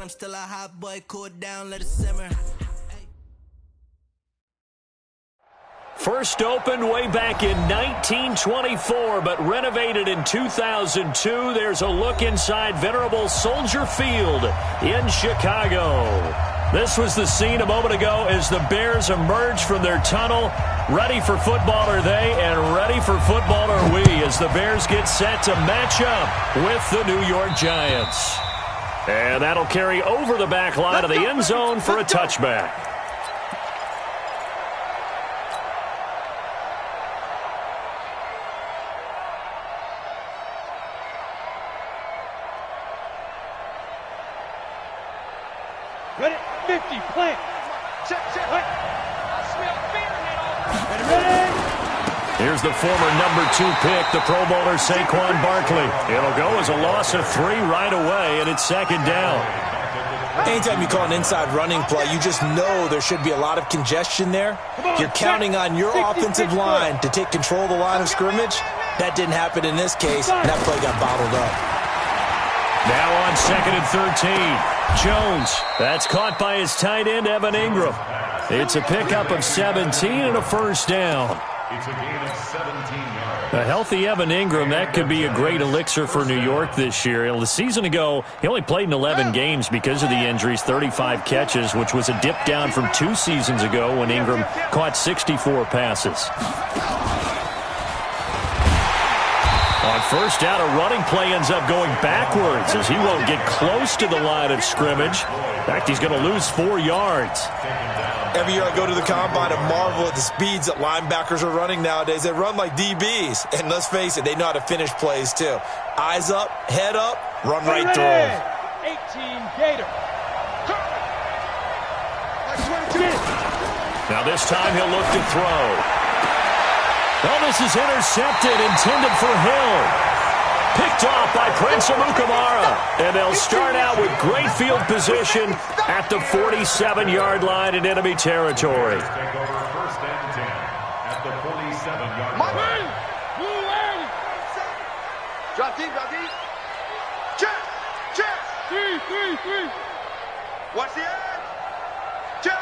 I'm still a hot boy, cool it down, let it simmer. First opened way back in 1924, but renovated in 2002. There's a look inside venerable Soldier Field in Chicago. This was the scene a moment ago as the Bears emerged from their tunnel. Ready for football are they, and ready for football are we, as the Bears get set to match up with the New York Giants. And that'll carry over the back line of the end zone for a touchback. Ready? 50, plant. Check. Here's the former number 2 pick, the Pro Bowler Saquon Barkley. It'll go as a loss of 3 right away, and it's second down. Anytime you call an inside running play, you just know there should be a lot of congestion there. You're counting on your offensive line to take control of the line of scrimmage. That didn't happen in this case, and that play got bottled up. Now on 2nd and 13. Jones, that's caught by his tight end, Evan Ingram. It's a pickup of 17 and a first down. It's a gain of 17 yards. A healthy Evan Ingram, that could be a great elixir for New York this year. The season ago, he only played in 11 games because of the injuries, 35 catches, which was a dip down from 2 seasons ago when Ingram caught 64 passes. On first down, a running play ends up going backwards as he won't get close to the line of scrimmage. In fact, he's going to lose 4 yards. Every year I go to the combine and marvel at the speeds that linebackers are running nowadays. They run like DBs. And let's face it, they know how to finish plays too. Eyes up, head up, run right through them. 18 Gator. Now this time he'll look to throw. Well, this is intercepted, intended for Hill. Picked off by Prince Amukamara. And they'll start out with great field position at the 47-yard line in enemy territory. Take over first and 10 at the 47-yard line. Drop deep. Check. 3. Watch the edge. Check.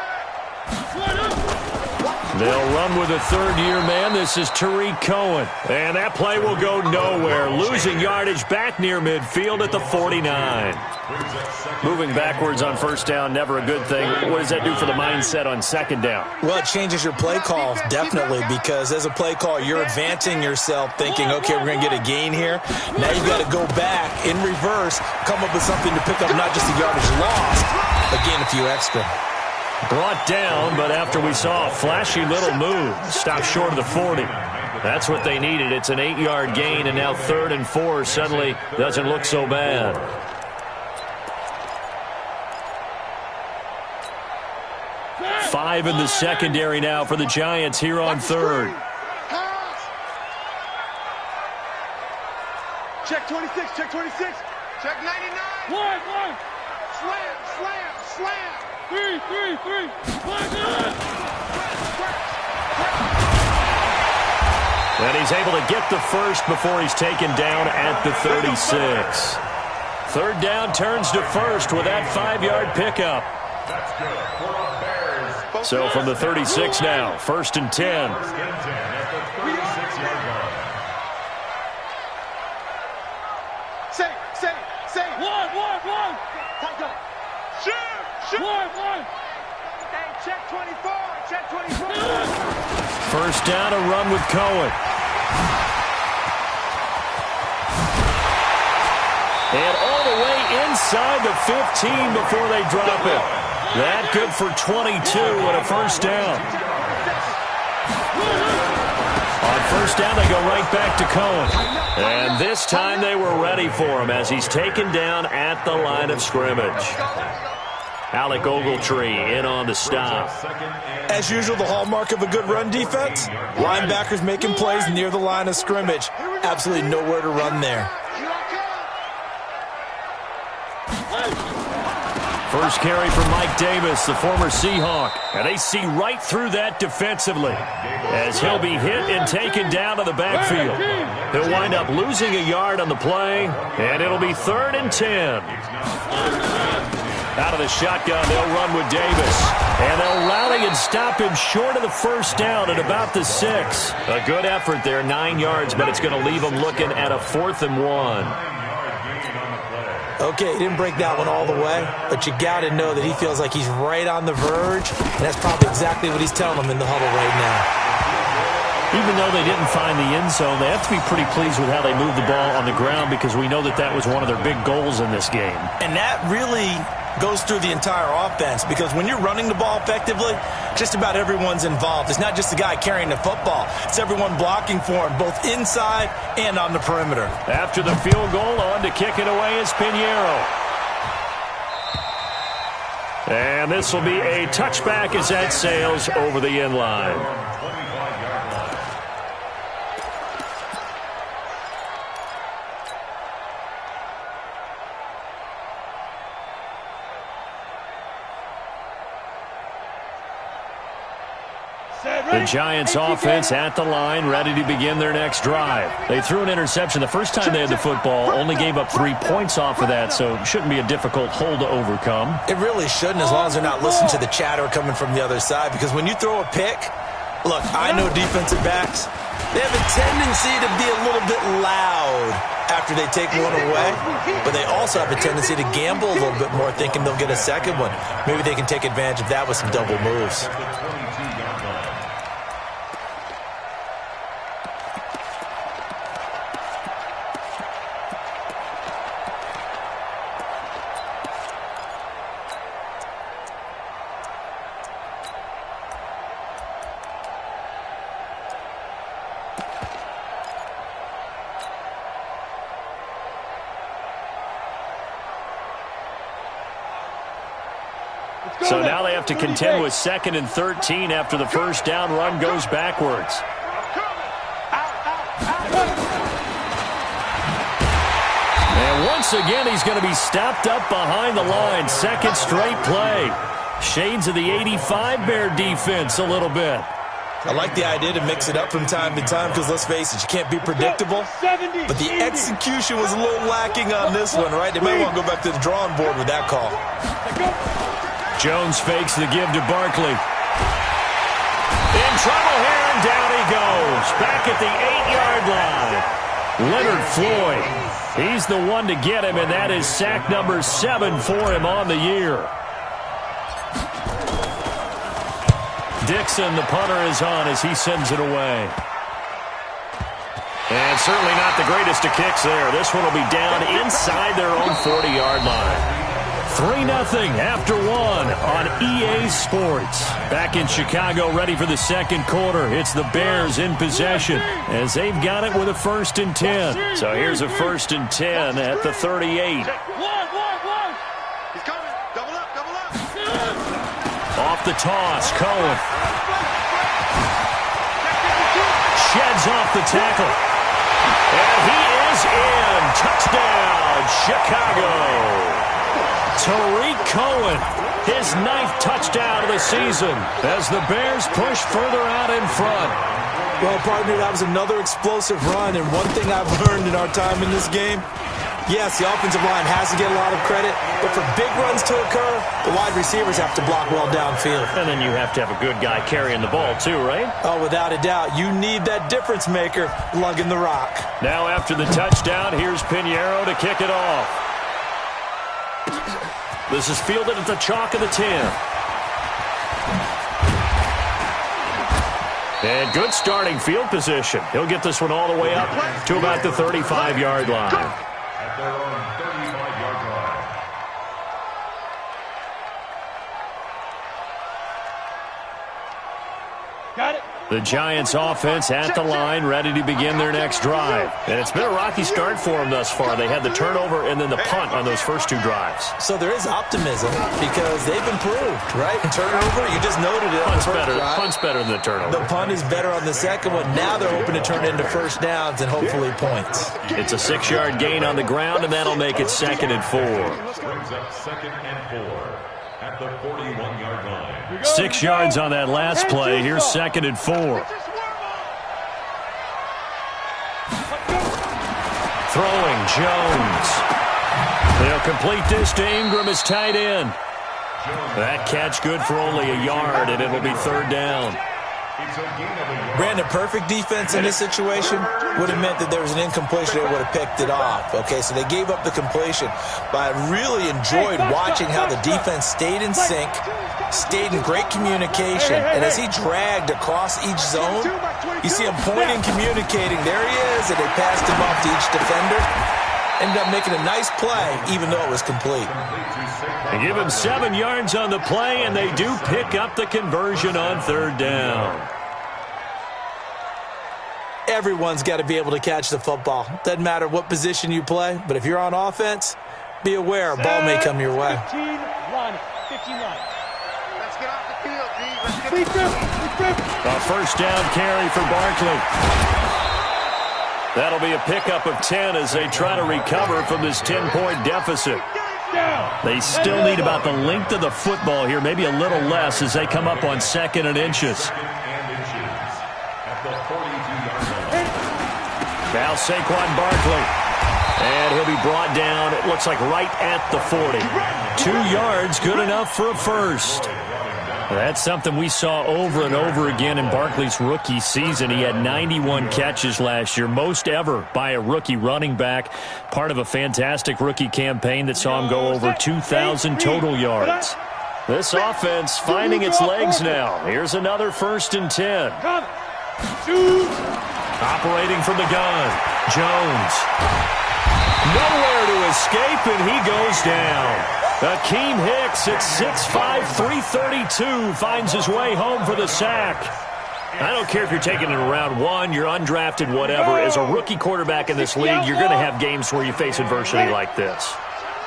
They'll run with a third-year man. This is Tariq Cohen. And that play will go nowhere. Losing yardage back near midfield at the 49. Moving backwards on first down, never a good thing. What does that do for the mindset on second down? Well, it changes your play call, definitely, because as a play call, you're advancing yourself thinking, okay, we're going to get a gain here. Now you've got to go back in reverse, come up with something to pick up not just the yardage lost, but gain a few extra. Brought down, but after we saw a flashy little move, stopped short of the 40. That's what they needed. It's an 8-yard gain, and now 3rd and 4 suddenly doesn't look so bad. Five in the secondary now for the Giants here on 3rd. Check 26. Check 99. One. Slam. 3. And he's able to get the first before he's taken down at the 36. Third down turns to first with that 5-yard pickup. That's good for the Bears. So from the 36 now, 1st and 10. First and 10 at the 36-yard line. Say. One. Tight up. Shoot. One. Hey, check 24. First down, a run with Cohen. And all the way inside the 15 before they drop it. That good for 22 and a first down. On first down, they go right back to Cohen. And this time they were ready for him as he's taken down at the line of scrimmage. Alec Ogletree in on the stop. As usual, the hallmark of a good run defense, linebackers making plays near the line of scrimmage. Absolutely nowhere to run there. First carry from Mike Davis, the former Seahawk. And they see right through that defensively as he'll be hit and taken down to the backfield. He'll wind up losing a yard on the play, and it'll be 3rd and 10. Out of the shotgun, they'll run with Davis. And they'll rally and stop him short of the first down at about the 6. A good effort there, 9 yards, but it's going to leave them looking at a 4th and 1. Okay, he didn't break that one all the way, but you got to know that he feels like he's right on the verge, and that's probably exactly what he's telling them in the huddle right now. Even though they didn't find the end zone, they have to be pretty pleased with how they moved the ball on the ground because we know that that was one of their big goals in this game. And that really goes through the entire offense because when you're running the ball effectively, just about everyone's involved. It's not just the guy carrying the football. It's everyone blocking for him, both inside and on the perimeter. After the field goal, on to kick it away is Pinheiro. And this will be a touchback as that sails over the end line. The Giants offense at the line, ready to begin their next drive. They threw an interception the first time they had the football, only gave up 3 points off of that, so it shouldn't be a difficult hole to overcome. It really shouldn't, as long as they're not listening to the chatter coming from the other side, because when you throw a pick, look, I know defensive backs, they have a tendency to be a little bit loud after they take one away, but they also have a tendency to gamble a little bit more, thinking they'll get a second one. Maybe they can take advantage of that with some double moves. So now they have to contend with 2nd and 13 after the first down run goes backwards. And once again, he's going to be stopped up behind the line. Second straight play. Shades of the 85 Bear defense a little bit. I like the idea to mix it up from time to time because, let's face it, you can't be predictable. But the execution was a little lacking on this one, right? They might want to go back to the drawing board with that call. Jones fakes the give to Barkley. In trouble here, and down he goes. Back at the 8-yard line. Leonard Floyd. He's the one to get him, and that is sack number 7 for him on the year. Dixon, the punter, is on as he sends it away. And certainly not the greatest of kicks there. This one will be down inside their own 40-yard line. 3-0 after 1 on EA Sports. Back in Chicago, ready for the second quarter. It's the Bears in possession as they've got it with a 1st and 10. So here's a 1st and 10 at the 38. He's coming. Double up, double up. Off the toss, Cohen. Sheds off the tackle. And he is in. Touchdown, Chicago. Tariq Cohen, his 9th touchdown of the season as the Bears push further out in front. Well, partner, that was another explosive run, and one thing I've learned in our time in this game, yes, the offensive line has to get a lot of credit, but for big runs to occur, the wide receivers have to block well downfield. And then you have to have a good guy carrying the ball too, right? Oh, without a doubt. You need that difference maker lugging the rock. Now after the touchdown, here's Pinheiro to kick it off. This is fielded at the chalk of the 10. And good starting field position. He'll get this one all the way up to about the 35-yard line. At their own 35-yard line. Got it. The Giants offense at the line, ready to begin their next drive. And it's been a rocky start for them thus far. They had the turnover and then the punt on those first 2 drives. So there is optimism because they've improved, right? Turnover, you just noted it. Punt's better than the turnover. The punt is better on the second one. Now they're hoping to turn it into first downs and hopefully points. It's a 6-yard gain on the ground, and that'll make it 2nd and 4. Brings up 2nd and 4 at the 41-yard line. 6 yards on that last play. Here's 2nd and 4. Throwing, Jones. They'll complete this to Ingram as tight end. That catch good for only a yard, and it'll be third down. Brandon, perfect defense in this situation would have meant that there was an incompletion. They would have picked it off. Okay, so they gave up the completion. But I really enjoyed watching how the defense stayed in sync, stayed in great communication. And as he dragged across each zone, you see him pointing, communicating. There he is, and they passed him off to each defender. Ended up making a nice play, even though it was complete. They give him 7 yards on the play, and they do pick up the conversion on third down. Everyone's got to be able to catch the football. Doesn't matter what position you play, but if you're on offense, be aware a ball may come your way. 15 line. Let's get off the field, G. Let's get A first down carry for Barkley. That'll be a pickup of 10 as they try to recover from this 10-point deficit. They still need about the length of the football here, maybe a little less as they come up on 2nd and inches. Now Saquon Barkley. And he'll be brought down, it looks like right at the 40. 2 yards, good enough for a first. That's something we saw over and over again in Barkley's rookie season. He had 91 catches last year, most ever by a rookie running back, part of a fantastic rookie campaign that saw him go over 2,000 total yards. This offense finding its legs now. Here's another 1st and 10. Operating from the gun, Jones. Nowhere to escape, and he goes down. Akeem Hicks at 6'5", 332 finds his way home for the sack. I don't care if you're taking it in round 1, you're undrafted, whatever. As a rookie quarterback in this league, you're going to have games where you face adversity like this.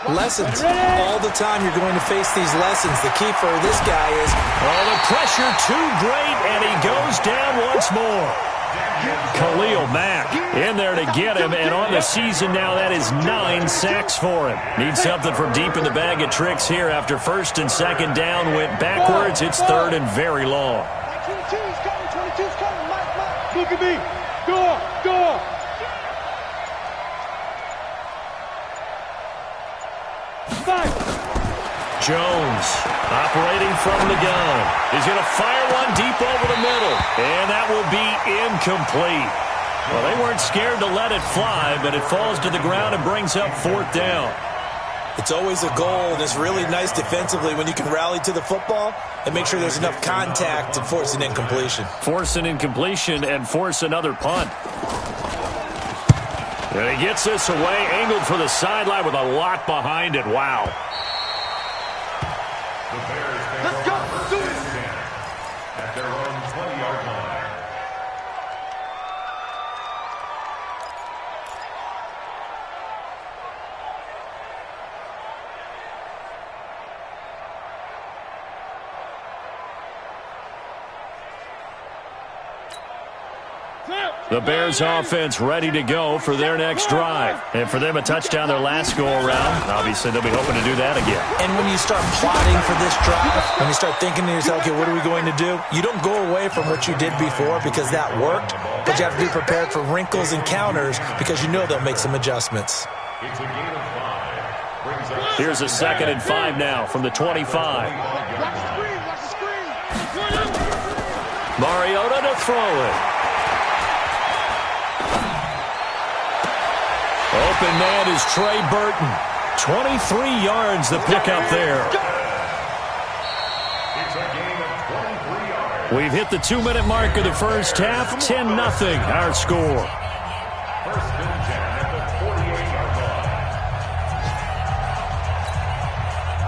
Lessons. All the time you're going to face these lessons. The key for this guy is... Oh, the pressure too great, and he goes down once more. Khalil Mack in there to get him, and on the season now, that is 9 sacks for him. Needs something from deep in the bag of tricks here after 1st and 2nd down. Went backwards. It's 3rd and very long. 22's coming. 22's coming. Mike. Look at me. Door. Jones operating from the gun. He's going to fire one deep over the middle, and that will be incomplete. Well, they weren't scared to let it fly, but it falls to the ground and brings up 4th down. It's always a goal, and it's really nice defensively when you can rally to the football and make sure there's enough contact to force an incompletion. Force an incompletion and force another punt. And he gets this away, angled for the sideline with a lot behind it. Wow. Let's go. Do it. At their own 20-yard line. The Bears offense ready to go for their next drive. And for them, a touchdown their last go-around. Obviously, they'll be hoping to do that again. And when you start plotting for this drive, when you start thinking to yourself, okay, what are we going to do? You don't go away from what you did before because that worked, but you have to be prepared for wrinkles and counters because you know they'll make some adjustments. It's a gain of 5. Here's a 2nd and 5 now from the 25. Watch the screen. Mariota to throw it. Open man is Trey Burton. 23 yards the pickup there. It's a gain of 23 yards. We've hit the 2-minute mark of the first half. 10-0 our score. 1st and 10 at the 48-yard line.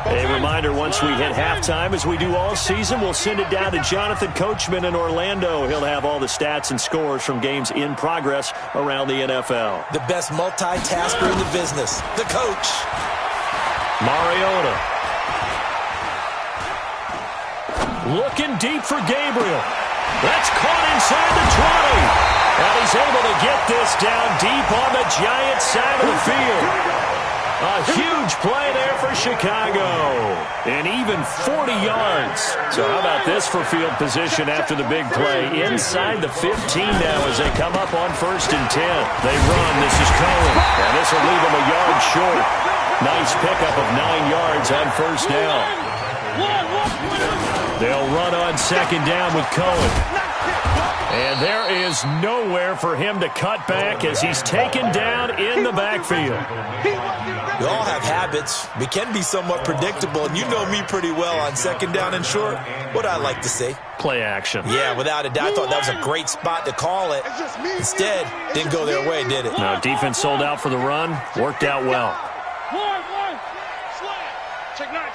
A reminder, once we hit halftime, as we do all season, we'll send it down to Jonathan Coachman in Orlando. He'll have all the stats and scores from games in progress around the NFL. The best multitasker in the business, the coach. Mariota. Looking deep for Gabriel. That's caught inside the 20. And he's able to get this down deep on the Giants side of the field. A huge play there for Chicago. And even 40 yards. So how about this for field position after the big play? Inside the 15 now as they come up on 1st and 10. They run. This is Cohen. And this will leave them a yard short. Nice pickup of 9 yards on 1st down. They'll run on second down with Cohen. And there is nowhere for him to cut back as he's taken down in the backfield. We all have habits. We can be somewhat predictable, and you know me pretty well on second down and short. What I like to say? Play action. Yeah, without a doubt. I thought that was a great spot to call it. Instead, didn't go their way, did it? No, defense sold out for the run. Worked out well. Check nine.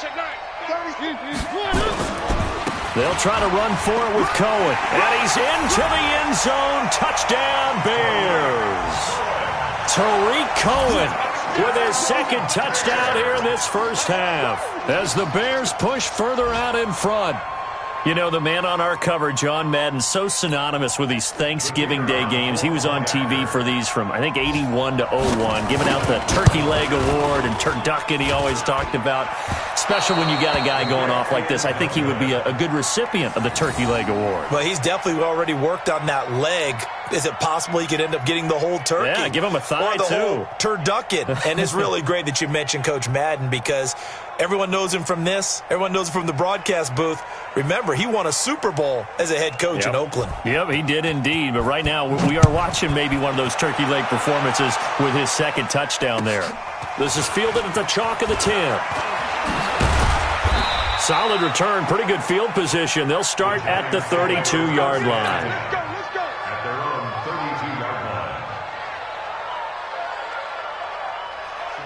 They'll try to run for it with Cohen. And he's into the end zone. Touchdown, Bears. Tariq Cohen with his second touchdown here in this first half as the Bears push further out in front. You know, the man on our cover, John Madden, so synonymous with these Thanksgiving Day games. He was on TV for these from, I think, 81 to 01, giving out the Turkey Leg Award and turducken he always talked about. Special when you got a guy going off like this. I think he would be a good recipient of the Turkey Leg Award. Well, he's definitely already worked on that leg. Is it possible he could end up getting the whole turkey? Yeah, give him a thigh, or the too. Whole turducken. And it's really great that you mentioned Coach Madden because everyone knows him from this. Everyone knows him from the broadcast booth. Remember, he won a Super Bowl as a head coach in Oakland. Yep, he did indeed. But right now, we are watching maybe one of those turkey leg performances with his second touchdown there. This is fielded at the chalk of the 10. Solid return, pretty good field position. They'll start at the 32-yard line. At their own 32-yard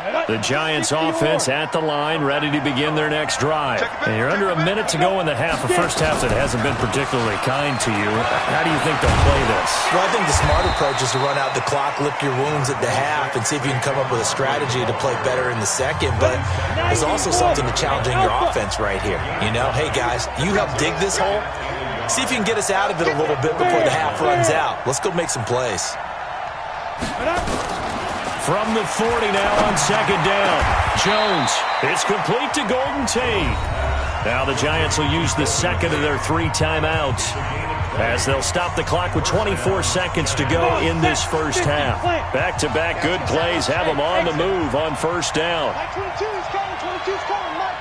line. The Giants offense at the line, ready to begin their next drive. And you're under a minute to go in the half, a first half that hasn't been particularly kind to you. How do you think they'll play this? Well, I think the smart approach is to run out the clock, lick your wounds at the half, and see if you can come up with a strategy to play better in the second. But there's also something to challenging your offense right here. You know, hey, guys, you help dig this hole. See if you can get us out of it a little bit before the half runs out. Let's go make some plays. From the 40 now on second down. Jones. It's complete to Golden Tate. Now the Giants will use the second of their 3 timeouts as they'll stop the clock with 24 seconds to go in this first half. Back-to-back good plays have them on the move on first down. 22's coming. 22's coming. Mike.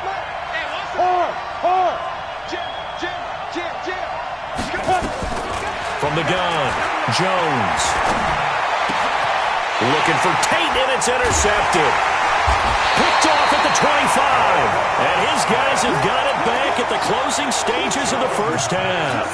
From the gun, Jones. Looking for Tate, and it's intercepted. Picked off at the 25. And his guys have got it back at the closing stages of the first half.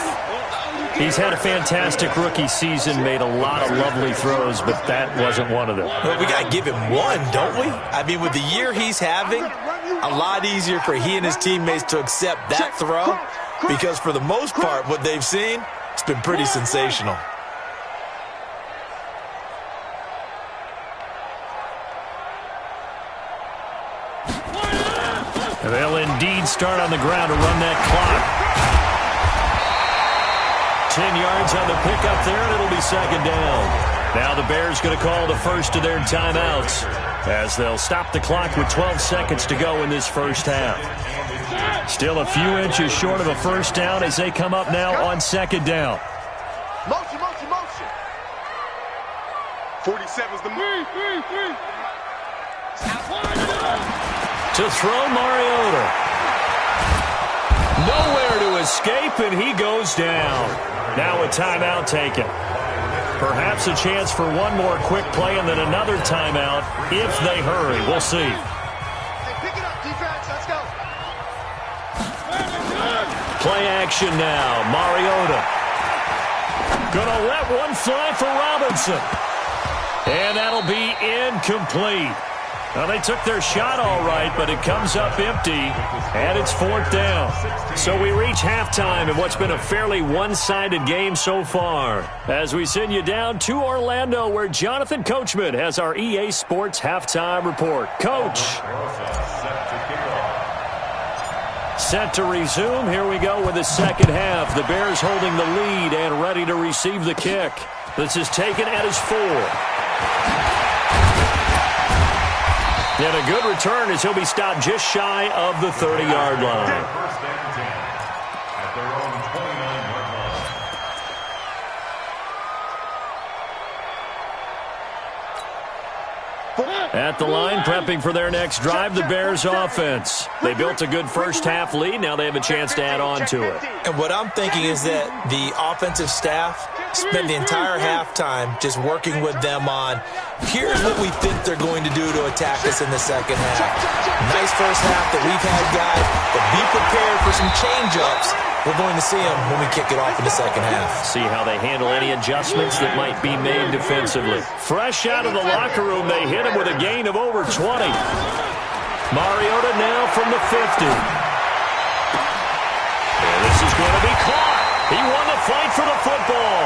He's had a fantastic rookie season, made a lot of lovely throws, but that wasn't one of them. Well, we got to give him one, don't we? I mean, with the year he's having, a lot easier for he and his teammates to accept that throw because for the most part, what they've seen, it's been pretty sensational. They'll indeed start on the ground to run that clock. 10 yards on the pickup there, and it'll be second down. Now the Bears going to call the first of their timeouts as they'll stop the clock with 12 seconds to go in this first half. Still a few inches short of a first down as they come up now on second down. Motion. 47's the move. To throw Mariota. Nowhere to escape, and he goes down. Now a timeout taken. Perhaps a chance for one more quick play and then another timeout if they hurry. We'll see. Hey, pick it up, defense. Let's go. Play action now. Mariota. Gonna let one fly for Robinson. And that'll be incomplete. Well, they took their shot all right, but it comes up empty, and it's fourth down. So we reach halftime in what's been a fairly one-sided game so far. As we send you down to Orlando, where Jonathan Coachman has our EA Sports Halftime Report. Coach. Set to resume. Here we go with the second half. The Bears holding the lead and ready to receive the kick. This is taken at his 4. And a good return as he'll be stopped just shy of the 30-yard line. First and 10 at their own 29-yard line. At the line, prepping for their next drive, the Bears offense. They built a good first-half lead. Now they have a chance to add on to it. And what I'm thinking is that the offensive staff spent the entire halftime just working with them on, here's what we think they're going to do to attack us in the second half. Nice first half that we've had, guys, but be prepared for some change-ups. We're going to see them when we kick it off in the second half. See how they handle any adjustments that might be made defensively. Fresh out of the locker room, they hit him with a gain of over 20. Mariota now from the 50. And this is going to be caught. He won the fight for the football.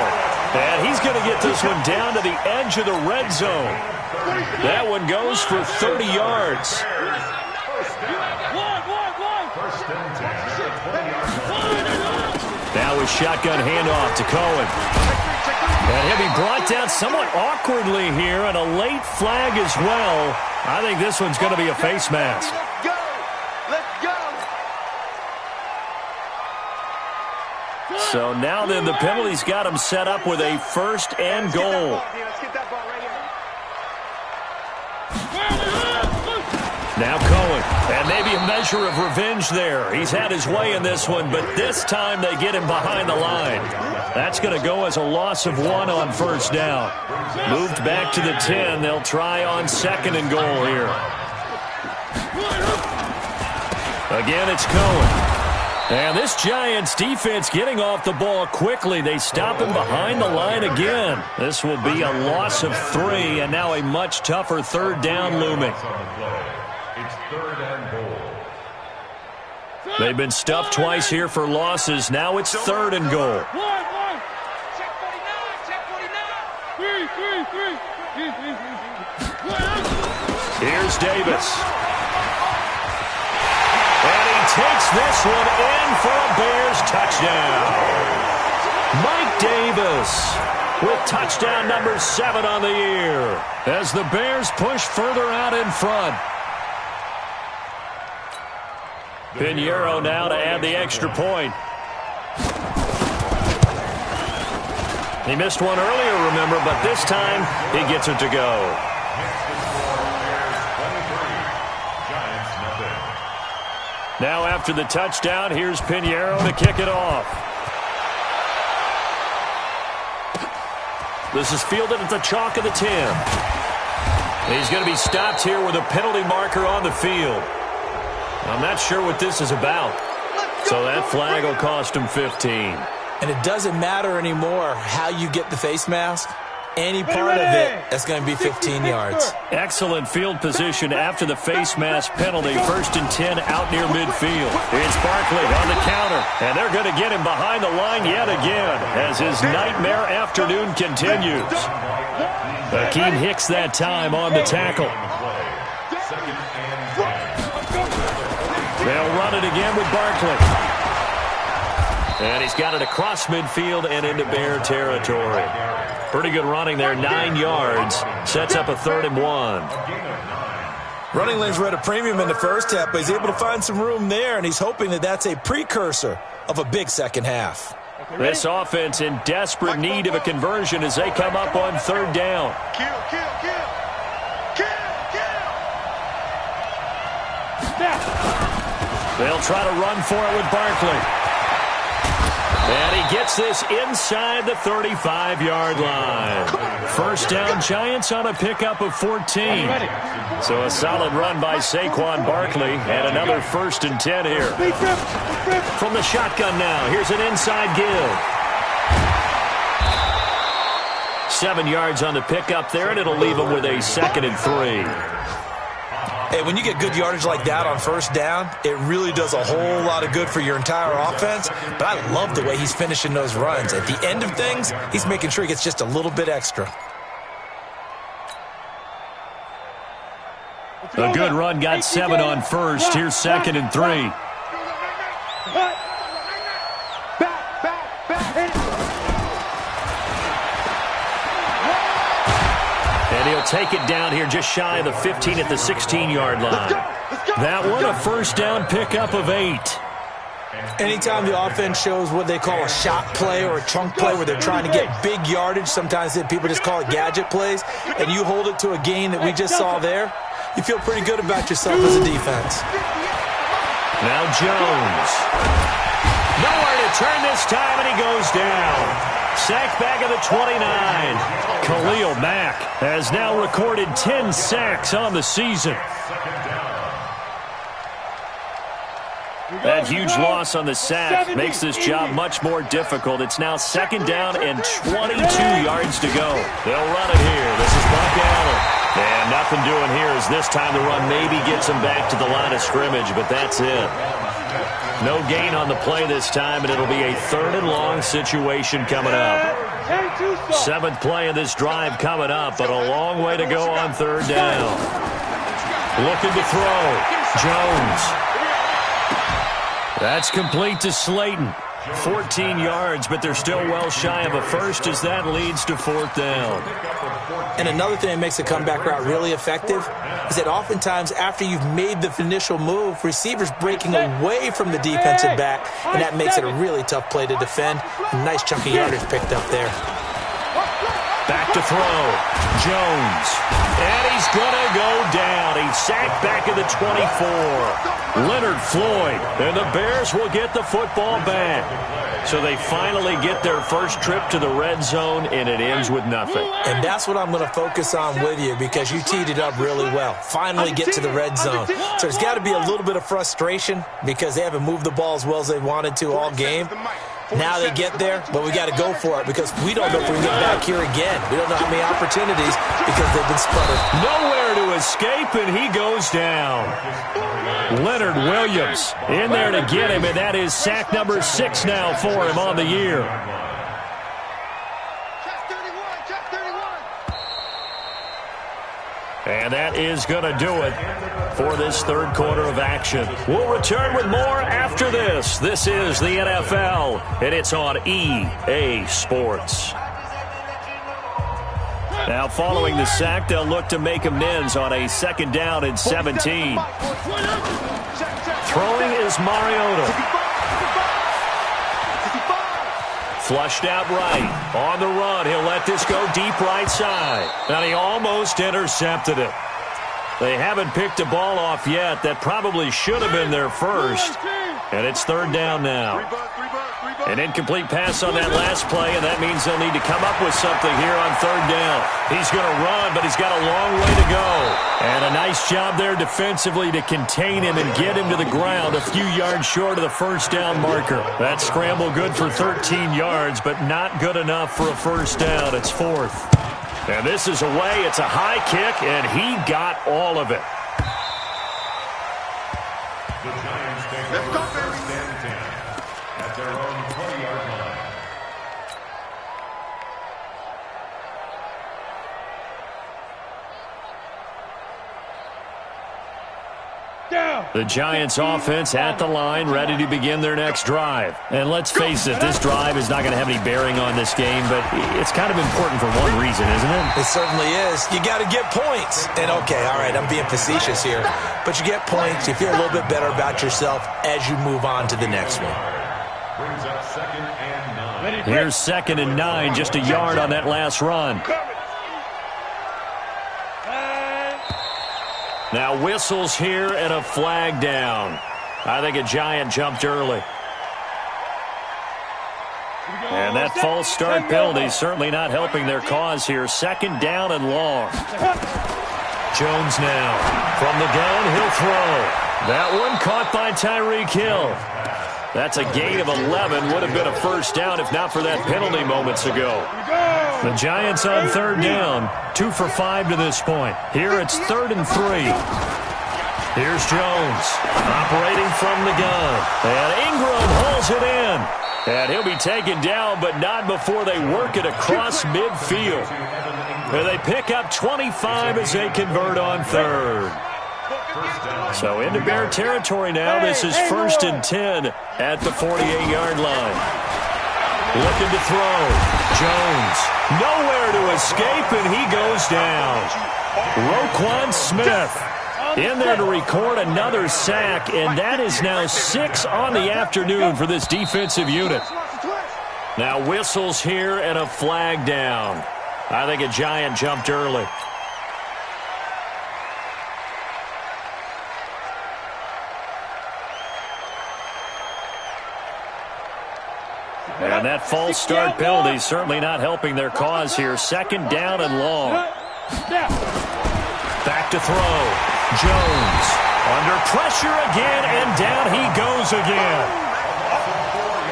And he's going to get this one down to the edge of the red zone. That one goes for 30 yards. Now with shotgun handoff to Cohen. And he'll be brought down somewhat awkwardly here, and a late flag as well. I think this one's going to be a face mask. Let's go! Let's go! So now then the penalty's got him set up with a first and goal. Let's get that ball right here. Now Cohen, and maybe a measure of revenge there. He's had his way in this one, but this time they get him behind the line. That's going to go as a loss of 1 on first down. Moved back to the 10. They'll try on second and goal here. Again, it's Cohen. And this Giants defense getting off the ball quickly. They stop him behind the line again. This will be a loss of 3, and now a much tougher third down looming. It's third and goal. They've been stuffed twice here for losses. Now it's third and goal. Check 49, check 49. Here's Davis. And he takes this one in for a Bears touchdown. Mike Davis with touchdown number 7 on the year as the Bears push further out in front. Pinheiro now to add the extra point. He missed one earlier, remember, but this time he gets it to go. Now after the touchdown, here's Pinheiro to kick it off. This is fielded at the chalk of the 10. He's going to be stopped here with a penalty marker on the field. I'm not sure what this is about. So that flag will cost him 15. And it doesn't matter anymore how you get the face mask. Any part of it, that's going to be 15 yards. Excellent field position after the face mask penalty. 1st and 10 out near midfield. It's Barkley on the counter. And they're going to get him behind the line yet again as his nightmare afternoon continues. Akeem Hicks that time on the tackle. They'll run it again with Barkley. And he's got it across midfield and into Bear territory. Pretty good running there, 9 yards. Sets up a 3rd and 1. Running lanes were at a premium in the first half, but he's able to find some room there, and he's hoping that that's a precursor of a big second half. This offense in desperate need of a conversion as they come up on 3rd down. Kill. They'll try to run for it with Barkley. And he gets this inside the 35-yard line. First down, Giants on a pickup of 14. So a solid run by Saquon Barkley and another 1st and 10 here. From the shotgun now, here's an inside give. 7 yards on the pickup there, and it'll leave him with a 2nd and 3. Hey, when you get good yardage like that on first down, it really does a whole lot of good for your entire offense. But I love the way he's finishing those runs. At the end of things, he's making sure he gets just a little bit extra. A good run, got 7 on first. Here's 2nd and 3. And he'll take it down here just shy of the 15 at the 16-yard line. That one a first down pickup of 8. Anytime the offense shows what they call a shot play or a chunk play where they're trying to get big yardage, sometimes people just call it gadget plays, and you hold it to a gain that we just saw there, you feel pretty good about yourself as a defense. Now Jones. Nowhere to turn this time, and he goes down. Sacked back at the 29. Khalil Mack has now recorded 10 sacks on the season. That huge loss on the sack makes this job much more difficult. It's now 2nd down and 22 yards to go. They'll run it here. This is Buck Allen. And nothing doing here as this time the run maybe gets him back to the line of scrimmage, but that's it. No gain on the play this time, and it'll be a 3rd and long situation coming up. 7th play of this drive coming up, but a long way to go on 3rd down. Looking to throw. Jones. That's complete to Slayton. 14 yards, but they're still well shy of a first as that leads to 4th down. And another thing that makes a comeback route really effective is that oftentimes after you've made the initial move, receivers breaking away from the defensive back, and that makes it a really tough play to defend. A nice chunk of yardage picked up there. Back to throw. Jones. And he's going to go down. He's sacked back at the 24. Leonard Floyd. And the Bears will get the football back. So they finally get their first trip to the red zone, and it ends with nothing. And that's what I'm going to focus on with you because you teed it up really well. Finally get to the red zone. So there's got to be a little bit of frustration because they haven't moved the ball as well as they wanted to all game. Now they get there, but we got to go for it because we don't know if we can get back here again. We don't know how many opportunities because they've been sputtered. Nowhere to escape, and he goes down. Leonard Williams in there to get him, and that is sack number 6 now for him on the year. And that is going to do it for this 3rd quarter of action. We'll return with more after this. This is the NFL, and it's on EA Sports. Now, following the sack, they'll look to make amends on a 2nd down and 17. Throwing is Mariota. Flushed out right. On the run, he'll let this go deep right side. And he almost intercepted it. They haven't picked a ball off yet. That probably should have been their first. And it's 3rd down now. An incomplete pass on that last play, and that means they'll need to come up with something here on 3rd down. He's going to run, but he's got a long way to go. And a nice job there defensively to contain him and get him to the ground a few yards short of the 1st down marker. That scramble good for 13 yards, but not good enough for a 1st down. It's 4th. And this is away. It's a high kick, and he got all of it. The Giants take over 1st and 10 at their own 20-yard line. The Giants offense at the line, ready to begin their next drive. And let's face it, this drive is not going to have any bearing on this game, but it's kind of important for one reason, isn't it? It certainly is. You got to get points. And okay, all right, I'm being facetious here. But you get points, you feel a little bit better about yourself as you move on to the next one. Brings up 2nd and 9. Here's 2nd and 9, just a yard on that last run. Now whistles here and a flag down. I think a Giant jumped early. And that false start penalty certainly not helping their cause here. 2nd down and long. Jones now from the gun, he'll throw. That one caught by Tyreek Hill. That's a gain of 11. Would have been a 1st down if not for that penalty moments ago. The Giants on 3rd down. 2 for 5 to this point. Here it's 3rd and 3. Here's Jones operating from the gun. And Ingram hauls it in. And he'll be taken down, but not before they work it across midfield. And they pick up 25 as they convert on 3rd. So into Bear territory now. This is 1st and 10 at the 48-yard line. Looking to throw. Jones. Nowhere to escape, and he goes down. Roquan Smith. in there to record another sack, and that is now 6 on the afternoon for this defensive unit. Now whistles here and a flag down. I think a Giant jumped early. And that false start penalty is certainly not helping their cause here. 2nd down and long. Back to throw. Jones under pressure again, and down he goes again.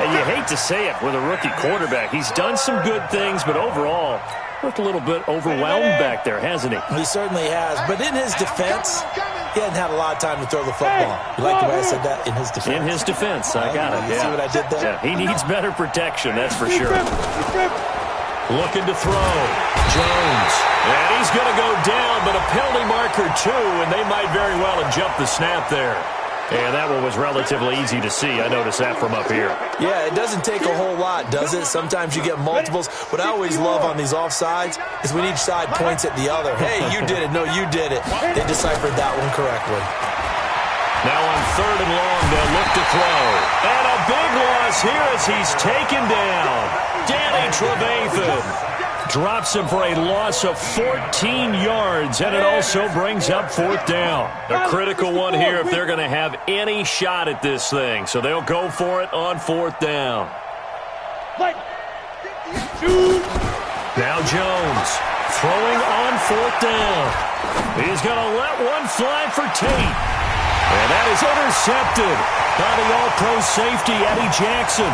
And you hate to say it with a rookie quarterback. He's done some good things, but overall, looked a little bit overwhelmed back there, hasn't he? He certainly has. But in his defense, he hasn't had a lot of time to throw the football. You like the way I said that? In his defense. In his defense, I got it. You see what I did there? Yeah, he needs better protection, that's for sure. Looking to throw. Jones. And he's going to go down, but a penalty marker too, and they might very well have jumped the snap there. And that one was relatively easy to see. I noticed that from up here. Yeah, it doesn't take a whole lot, does it? Sometimes you get multiples. What I always love on these offsides is when each side points at the other. Hey, you did it. No, you did it. They deciphered that one correctly. Now on 3rd and long, they'll look to throw. And a big loss here as he's taken down. Danny Trevathan drops him for a loss of 14 yards, and it also brings up 4th down. A critical one here if they're going to have any shot at this thing. So they'll go for it on 4th down. Now Jones throwing on 4th down. He's going to let one fly for Tate. And that is intercepted by the All-Pro safety, Eddie Jackson.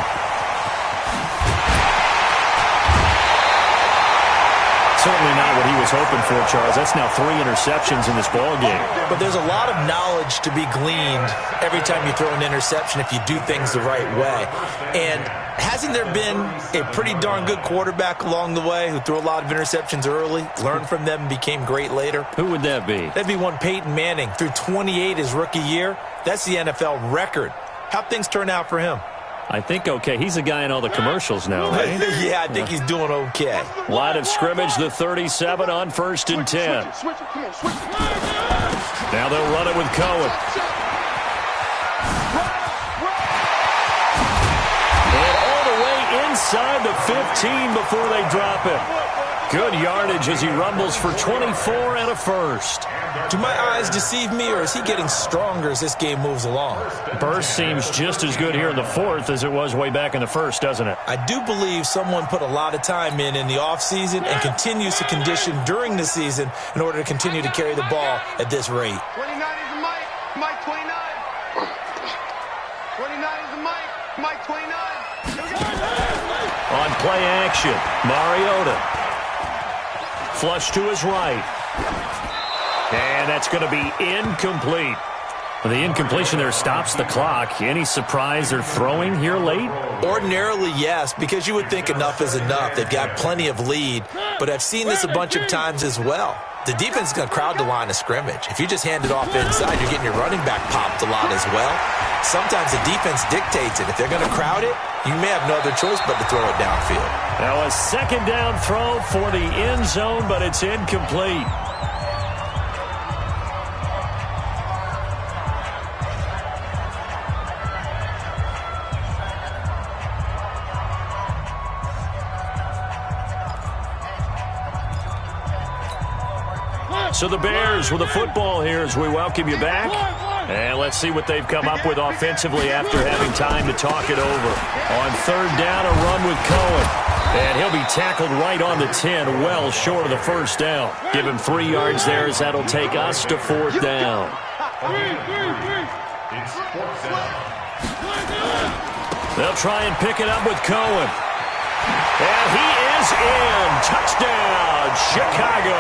Certainly not what he was hoping for, Charles. That's now 3 interceptions in this ballgame. But there's a lot of knowledge to be gleaned every time you throw an interception if you do things the right way. And hasn't there been a pretty darn good quarterback along the way who threw a lot of interceptions early, learned from them, and became great later? Who would that be? That'd be one Peyton Manning. Threw 28 his rookie year. That's the NFL record. How'd things turn out for him? I think okay. He's a guy in all the commercials now, right? Yeah, I think he's doing okay. Line of scrimmage, the 37 on 1st and 10. Now they'll run it with Cohen. And all the way inside the 15 before they drop it. Good yardage as he rumbles for 24 and a first. Do my eyes deceive me, or is he getting stronger as this game moves along? Burst seems just as good here in the 4th as it was way back in the 1st, doesn't it? I do believe someone put a lot of time in the offseason and continues to condition during the season in order to continue to carry the ball at this rate. 29 is the Mike. Mike 29. 29 is the Mike. Mike 29. On play action, Mariota. Flush to his right. And that's going to be incomplete. The incompletion there stops the clock. Any surprise they're throwing here late? Ordinarily, yes, because you would think enough is enough. They've got plenty of lead, but I've seen this a bunch of times as well. The defense is going to crowd the line of scrimmage. If you just hand it off inside, you're getting your running back popped a lot as well. Sometimes the defense dictates it. If they're going to crowd it, you may have no other choice but to throw it downfield. Now a 2nd down throw for the end zone, but it's incomplete. So the Bears with the football here as we welcome you back. And let's see what they've come up with offensively after having time to talk it over. On 3rd down, a run with Cohen. And he'll be tackled right on the 10, well short of the 1st down. Give him 3 yards there as that'll take us to 4th down. It's 4th down. They'll try and pick it up with Cohen. And he is in. Touchdown, Chicago.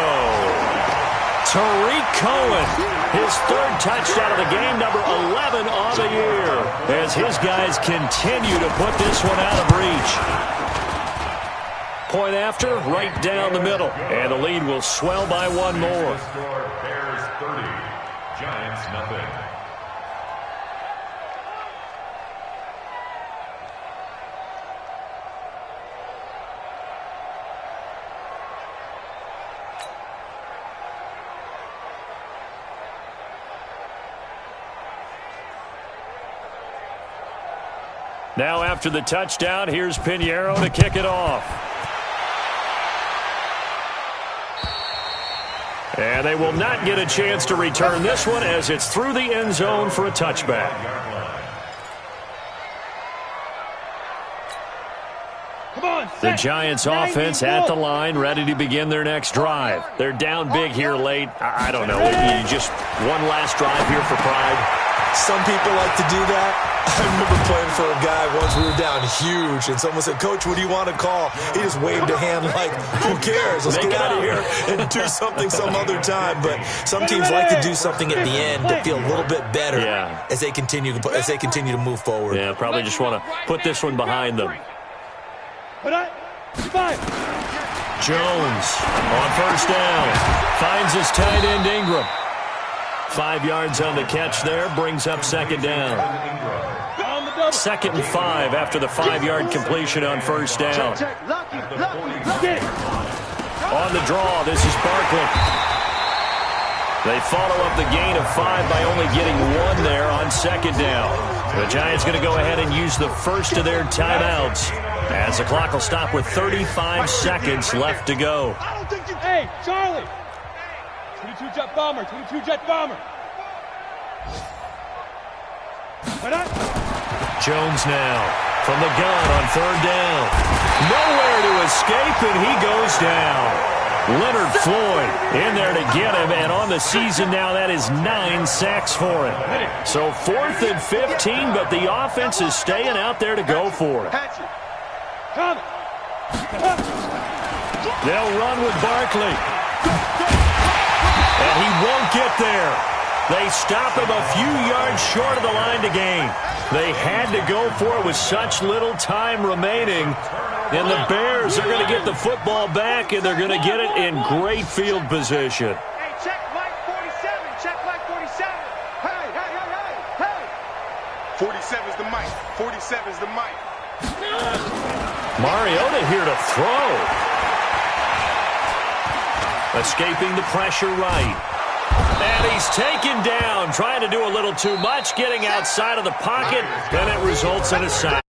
Tariq Cohen, his 3rd touchdown of the game, number 11 on the year, as his guys continue to put this one out of reach. Point after, right down the middle, and the lead will swell by 1 more. Bears 30, Giants nothing. Now after the touchdown, here's Pinheiro to kick it off. And they will not get a chance to return this one as it's through the end zone for a touchback. The Giants offense at the line, ready to begin their next drive. They're down big here late. I don't know. You just one last drive here for pride. Some people like to do that. I remember playing for a guy once. We were down huge, and someone said, "Coach, what do you want to call?" He just waved a hand like, "Who cares? Let's get out of here and do something some other time." But some teams like to do something at the end to feel a little bit better as they continue to move forward. Yeah, probably just want to put this one behind them. Jones on first down finds his tight end Ingram. 5 yards on the catch there, brings up second down. 2nd and 5 after the 5-yard completion on first down. On the draw, this is Barkley. They follow up the gain of 5 by only getting 1 there on second down. The Giants going to go ahead and use the first of their timeouts as the clock will stop with 35 seconds left to go. Hey, Charlie! 22 jet bomber, 22 jet bomber. Jones now from the gun on third down. Nowhere to escape, and he goes down. Leonard Floyd in there to get him, and on the season now, that is 9 sacks for him. So 4th and 15, but the offense is staying out there to go for it. They'll run with Barkley. And he won't get there. They stop him a few yards short of the line to gain. They had to go for it with such little time remaining. And the Bears are going to get the football back, and they're going to get it in great field position. Hey, check Mike 47. Check Mike 47. Hey, hey, hey, hey, hey. 47's the mic. 47's the mic. Mariota here to throw. Escaping the pressure right. And he's taken down, trying to do a little too much, getting outside of the pocket, and it results in a sack.